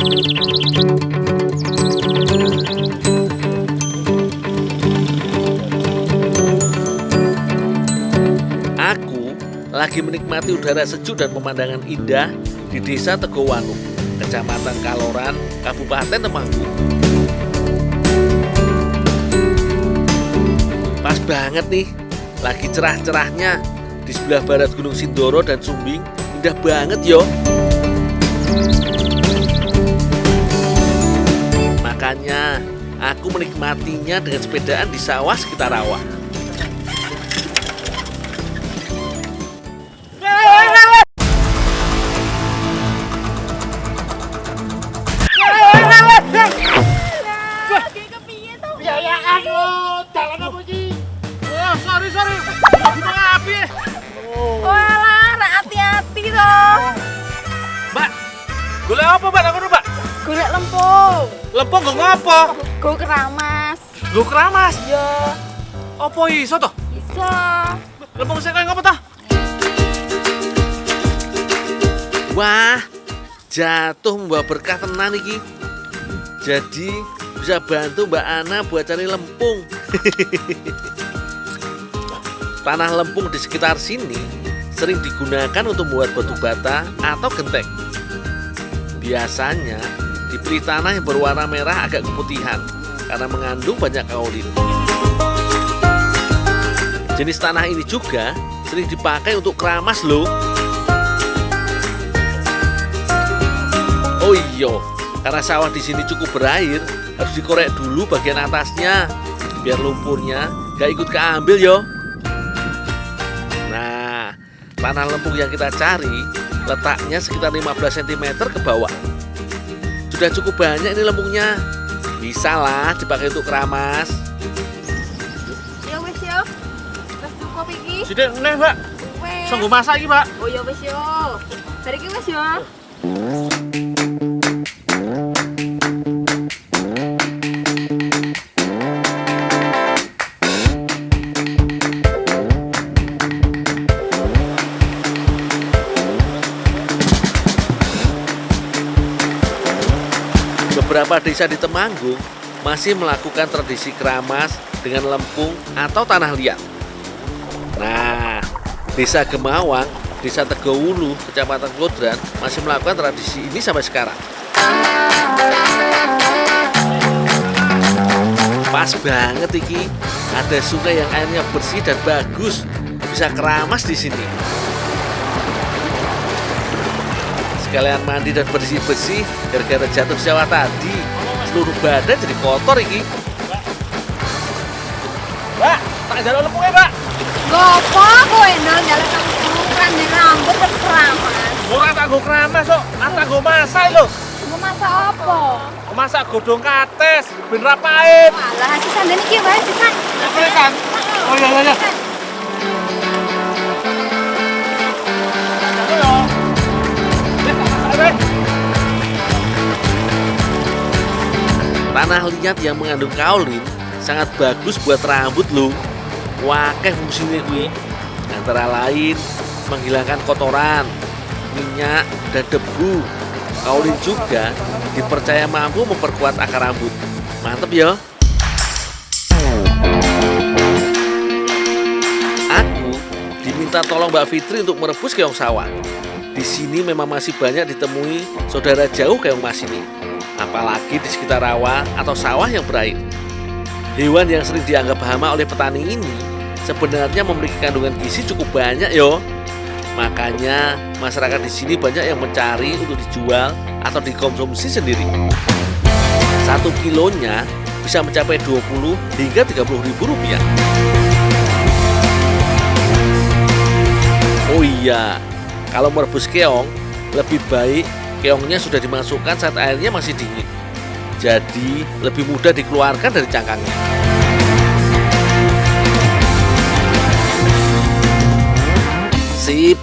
Aku lagi menikmati udara sejuk dan pemandangan indah di Desa Tegowanu, Kecamatan Kaloran, Kabupaten Temanggung. Pas banget nih, lagi cerah-cerahnya di sebelah barat Gunung Sindoro dan Sumbing, indah banget yo. Makanya aku menikmatinya dengan sepedaan di sawah sekitar rawa. Sorry. Api. Walah, hati-hati toh. Mbak, golek apa mbak? Aku mbak. Golek lempung. Lempung nggo ngopo? Go keramas. Nggo keramas. Ya, Apa iso toh? bisa. Lempung sing kaya ngopo toh? Wah, jatuh membawa berkah tenan iki. Jadi bisa bantu Mbak Ana buat cari lempung. Tanah lempung di sekitar sini sering digunakan untuk membuat batu bata atau genteng. Biasanya dipilih tanah yang berwarna merah agak keputihan karena mengandung banyak kaolin. Jenis tanah ini juga sering dipakai untuk keramas loh. Oh iya, karena sawah di sini cukup berair, harus dikorek dulu bagian atasnya biar lumpurnya gak ikut keambil yo. Nah, tanah lempung yang kita cari letaknya sekitar 15 cm ke bawah. Sudah cukup banyak ini lempungnya. Bisa lah dipakai untuk keramas. Ya wis yo. Wis cukup iki. Sithik meneh, Mbak. Wis. Iso nggo masak iki, Mbak. Oh ya wis yo. Bar iki wis yo. Beberapa desa di Temanggung masih melakukan tradisi keramas dengan lempung atau tanah liat. Nah, Desa Gemawang, Desa Tegowulu, Kecamatan Klodran masih melakukan tradisi ini sampai sekarang. Pas banget iki, ada sungai yang airnya bersih dan bagus, bisa keramas di sini. Sekalian mandi dan bersih-bersih gara-gara jatuh sawah tadi. Seluruh badan jadi kotor iki. Mbak, tak njaluk lempungnya, Mbak. Ngopo kowe ndol njaluk ukuran di rambut ke keramas. Ora tak nggo keramas kok, tak nggo masak lho. Mau masak apa? Masak godhong kates, ben ra pahit. Walah, hasil sampeyan iki wae pisan. Oke kan? Oh iya. Tanah liat yang mengandung kaolin sangat bagus buat rambut loh. Wakeh fungsinya kuwi. Antara lain menghilangkan kotoran, minyak, dan debu. Kaolin juga dipercaya mampu memperkuat akar rambut. Mantep ya. Aku diminta tolong Mbak Fitri untuk merebus keong sawah. Di sini memang masih banyak ditemui saudara jauh keong mas ini. Apalagi di sekitar rawa atau sawah yang berair. Hewan yang sering dianggap hama oleh petani ini sebenarnya memiliki kandungan gizi cukup banyak yo. Makanya masyarakat di sini banyak yang mencari untuk dijual atau dikonsumsi sendiri. 1 kilonya bisa mencapai 20 hingga 30 ribu rupiah. Oh iya, kalau merebus keong lebih baik keongnya sudah dimasukkan saat airnya masih dingin. Jadi lebih mudah dikeluarkan dari cangkangnya. Sip,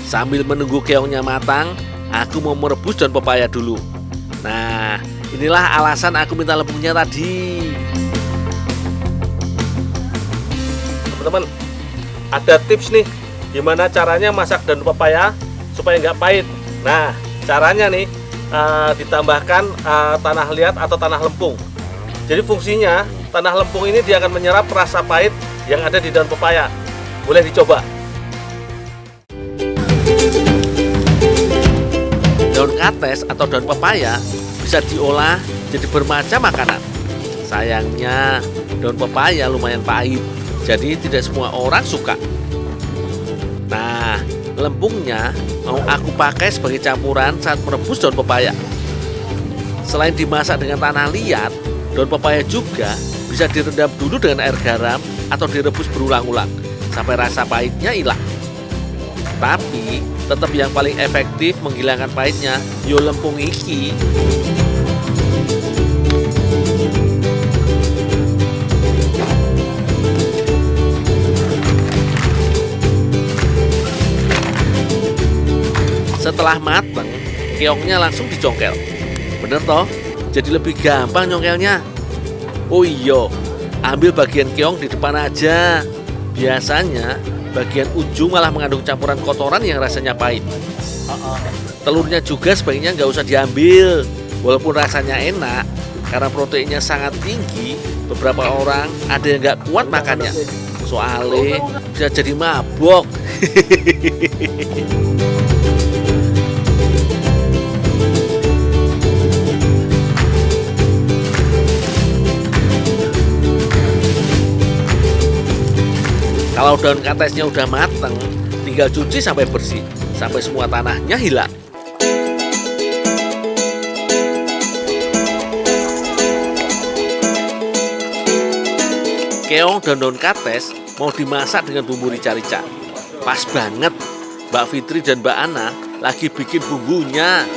sambil menunggu keongnya matang, aku mau merebus daun pepaya dulu. Nah, inilah alasan aku minta lempungnya tadi. Teman-teman, ada tips nih gimana caranya masak daun pepaya supaya nggak pahit. Nah, caranya nih, ditambahkan tanah liat atau tanah lempung. Jadi fungsinya tanah lempung ini dia akan menyerap rasa pahit yang ada di daun pepaya. Boleh dicoba. Daun kates atau daun pepaya bisa diolah jadi bermacam makanan. Sayangnya daun pepaya lumayan pahit, jadi tidak semua orang suka. Nah, lempungnya mau aku pakai sebagai campuran saat merebus daun pepaya. Selain dimasak dengan tanah liat, daun pepaya juga bisa direndam dulu dengan air garam atau direbus berulang-ulang sampai rasa pahitnya hilang. Tapi tetap yang paling efektif menghilangkan pahitnya yo lempung iki. Setelah mateng, keongnya langsung dicongkel. Bener toh? Jadi lebih gampang nyongkelnya. Oh iya, ambil bagian keong di depan aja. Biasanya bagian ujung malah mengandung campuran kotoran yang rasanya pahit. Telurnya juga sebaiknya nggak usah diambil. Walaupun rasanya enak, karena proteinnya sangat tinggi, beberapa orang ada yang nggak kuat makannya. Soalnya bisa jadi mabok. Kalau daun katesnya udah mateng, tinggal cuci sampai bersih, sampai semua tanahnya hilang. Keong dan daun kates mau dimasak dengan bumbu rica-rica. Pas banget, Mbak Fitri dan Mbak Ana lagi bikin bumbunya.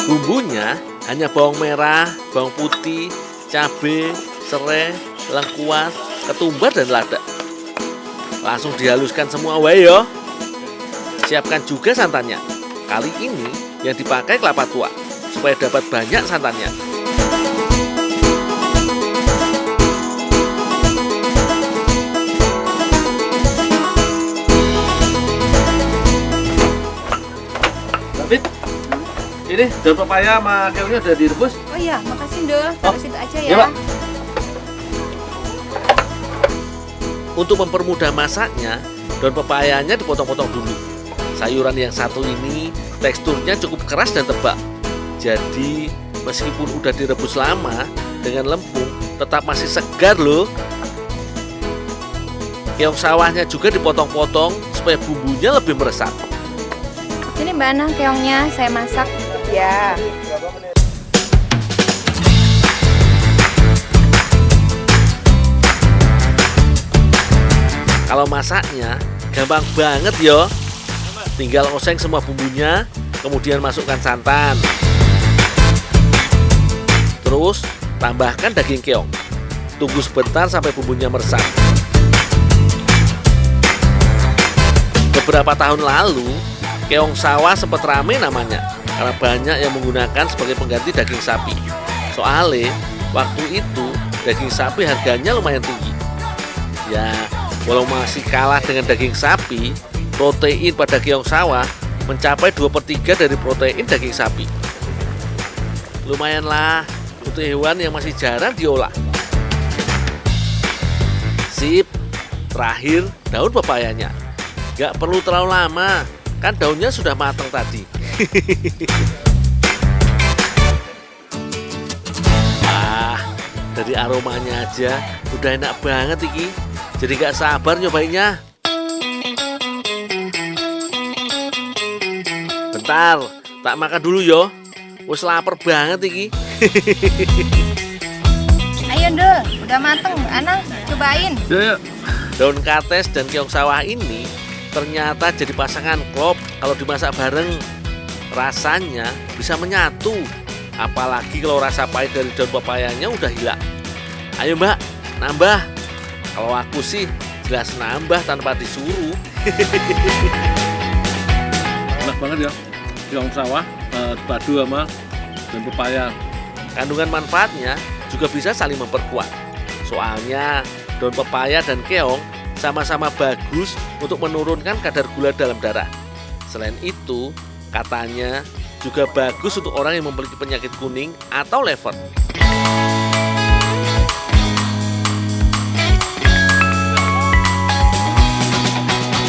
Bumbunya hanya bawang merah, bawang putih, cabai, serai, lengkuas, ketumbar dan lada. Langsung dihaluskan semua wae yo. Siapkan juga santannya. Kali ini yang dipakai kelapa tua supaya dapat banyak santannya. David, ini daun pepaya sama keongnya udah direbus. Oh iya, makasih Ndul. Taruh situ aja ya. Iya, Pak. Untuk mempermudah masaknya, daun pepayanya dipotong-potong dulu. Sayuran yang satu ini teksturnya cukup keras dan tebal. Jadi, meskipun udah direbus lama, dengan lempung tetap masih segar loh. Keong sawahnya juga dipotong-potong supaya bumbunya lebih meresap. Ini Mbak Ana keongnya saya masak. Ya. Kalau masaknya gampang banget yo. Tinggal oseng semua bumbunya, kemudian masukkan santan. Terus tambahkan daging keong. Tunggu sebentar sampai bumbunya meresap. Beberapa tahun lalu, keong sawah sempat rame namanya karena banyak yang menggunakan sebagai pengganti daging sapi. Soalnya waktu itu daging sapi harganya lumayan tinggi. Ya, walau masih kalah dengan daging sapi, protein pada keong sawah mencapai 2/3 dari protein daging sapi. Lumayan lah untuk hewan yang masih jarang diolah. Sip, terakhir daun pepayanya. Gak perlu terlalu lama, kan daunnya sudah matang tadi. Wah, dari aromanya aja udah enak banget iki. Jadi gak sabar nyobainnya. Bentar, tak makan dulu yo. Wes lapar banget iki. Ayo Ndul, udah mateng. Ana, cobain. Ya, ya. Daun kates dan keong sawah ini ternyata jadi pasangan klop kalau dimasak bareng. Rasanya bisa menyatu. Apalagi kalau rasa pahit dari daun pepayanya udah hilang. Ayo Mbak, nambah. Kalau aku sih jelas nambah tanpa disuruh. Enak banget ya. Keong sawah padu sama daun pepaya. Kandungan manfaatnya juga bisa saling memperkuat. Soalnya daun pepaya dan keong sama-sama bagus untuk menurunkan kadar gula dalam darah. Selain itu, katanya Juga bagus untuk orang yang memiliki penyakit kuning atau lever.